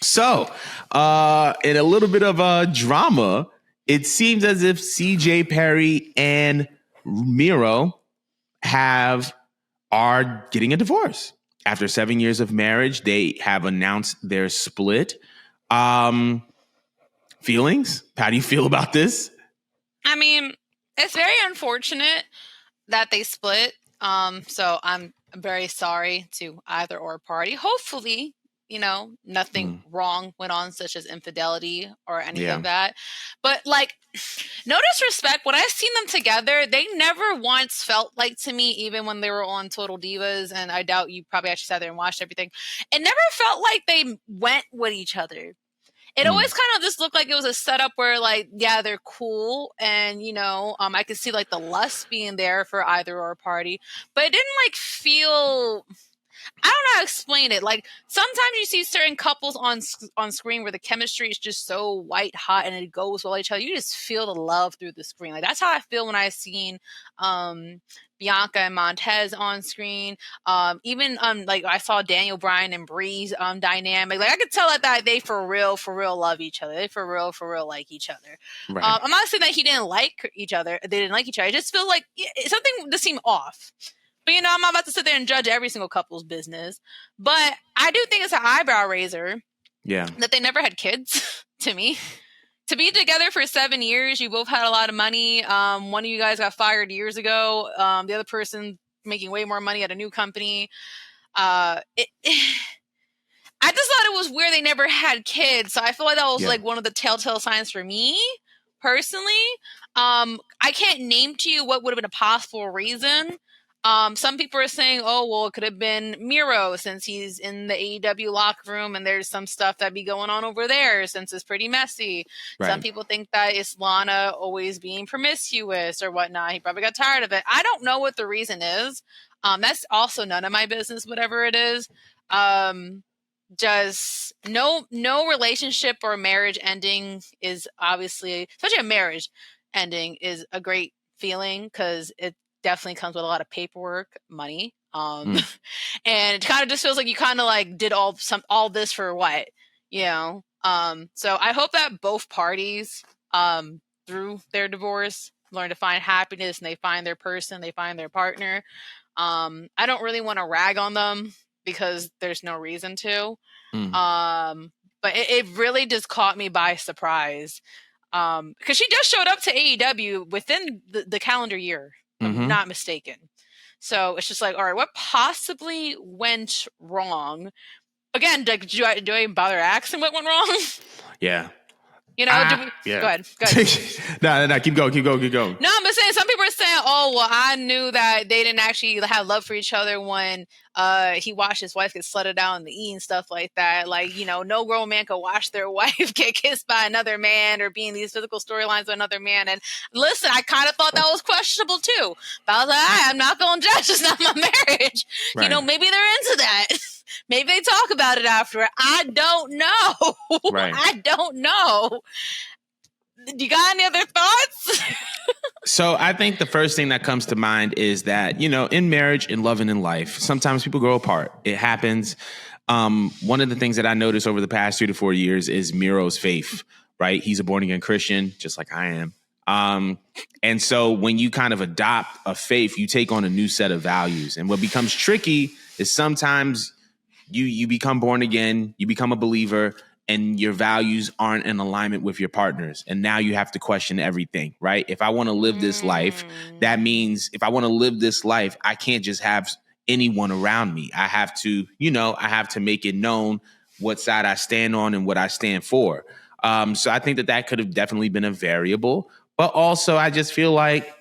So, in a little bit of drama, it seems as if CJ Perry and Miro are getting a divorce. After 7 years of marriage, they have announced their split. Feelings? How do you feel about this? I mean, it's very unfortunate that they split. So I'm very sorry to either or party. Hopefully, nothing wrong went on, such as infidelity or any of that. But no disrespect, when I've seen them together, they never once felt like, to me, even when they were on Total Divas, and I doubt you probably actually sat there and watched everything, it never felt like they went with each other. It always kind of just looked like it was a setup where, they're cool, and, I could see, the lust being there for either or party, but it didn't, feel... I don't know how to explain it. Sometimes you see certain couples on screen where the chemistry is just so white hot and it goes well each other. You just feel the love through the screen. That's how I feel when I've seen Bianca and Montez on screen. Even I saw Daniel Bryan and Bree's dynamic. I could tell that they for real love each other. They for real like each other. Right. I'm not saying that he didn't like each other. They didn't like each other. I just feel like something just seemed off. But, I'm not about to sit there and judge every single couple's business. But I do think it's an eyebrow raiser that they never had kids, to me. To be together for 7 years, you both had a lot of money. One of you guys got fired years ago. The other person making way more money at a new company. I just thought it was weird they never had kids. So I feel like that was one of the telltale signs for me, personally. I can't name to you what would have been a possible reason. Some people are saying, oh, well, it could have been Miro since he's in the AEW locker room and there's some stuff that be going on over there since it's pretty messy. Right. Some people think that it's Lana always being promiscuous or whatnot. He probably got tired of it. I don't know what the reason is. That's also none of my business, whatever it is. Just no relationship or marriage ending is obviously, especially a marriage ending, is a great feeling because it definitely comes with a lot of paperwork, money, and it kind of just feels like you kind of did all this for what, So I hope that both parties, through their divorce, learn to find happiness and they find their person, they find their partner. I don't really want to rag on them because there's no reason to, but it really just caught me by surprise, because she just showed up to AEW within the calendar year. I'm not mistaken. So it's just all right, what possibly went wrong? Again, do I even bother asking what went wrong? Yeah. Go ahead. No, keep going. No, I'm saying some people are saying, oh, well, I knew that they didn't actually have love for each other when he watched his wife get slutted down in the E and stuff like that. No grown man could watch their wife get kissed by another man or be in these physical storylines with another man. And listen, I kind of thought that was questionable too. But I was like, I'm not going to judge. It's not my marriage. Right. Maybe they're into that. Maybe they talk about it after. I don't know. Right. I don't know. You got any other thoughts? So I think the first thing that comes to mind is that, in marriage, in love, and in life, sometimes people grow apart. It happens. One of the things that I noticed over the past 3 to 4 years is Miro's faith, right? He's a born-again Christian, just like I am. And so when you kind of adopt a faith, you take on a new set of values. And what becomes tricky is sometimes you become born again, you become a believer, and your values aren't in alignment with your partners. And now you have to question everything, right? If I want to live this life, that means if I want to live this life, I can't just have anyone around me. I have to, I have to make it known what side I stand on and what I stand for. So I think that could have definitely been a variable. But also, I just feel like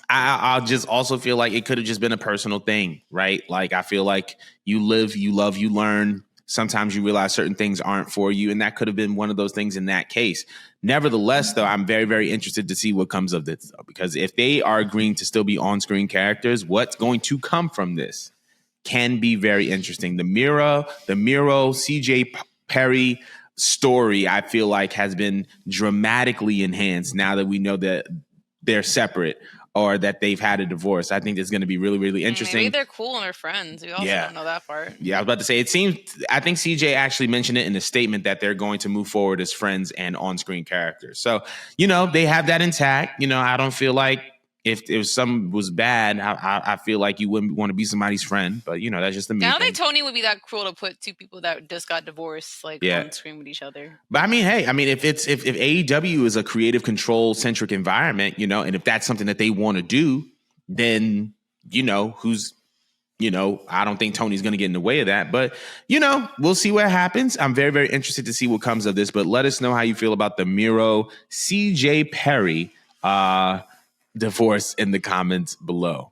I'll just also feel like it could have just been a personal thing, right? I feel like you live, you love, you learn. Sometimes you realize certain things aren't for you, and that could have been one of those things in that case. Nevertheless, though, I'm very, very interested to see what comes of this, because if they are agreeing to still be on-screen characters, what's going to come from this can be very interesting. The Miro, CJ Perry story, I feel like, has been dramatically enhanced now that we know that they're separate. or that they've had a divorce. I think it's going to be really, really interesting. Maybe they're cool and they're friends. We also don't know that part. Yeah, I was about to say, I think CJ actually mentioned it in a statement that they're going to move forward as friends and on-screen characters. So, they have that intact. I don't feel like if something was bad, I feel like you wouldn't want to be somebody's friend. But, that's just the me. I don't think Tony would be that cruel to put two people that just got divorced on screen with each other. But if AEW is a creative control centric environment, and if that's something that they want to do, then, I don't think Tony's going to get in the way of that. But, we'll see what happens. I'm very, very interested to see what comes of this. But let us know how you feel about the Miro CJ Perry divorce in the comments below.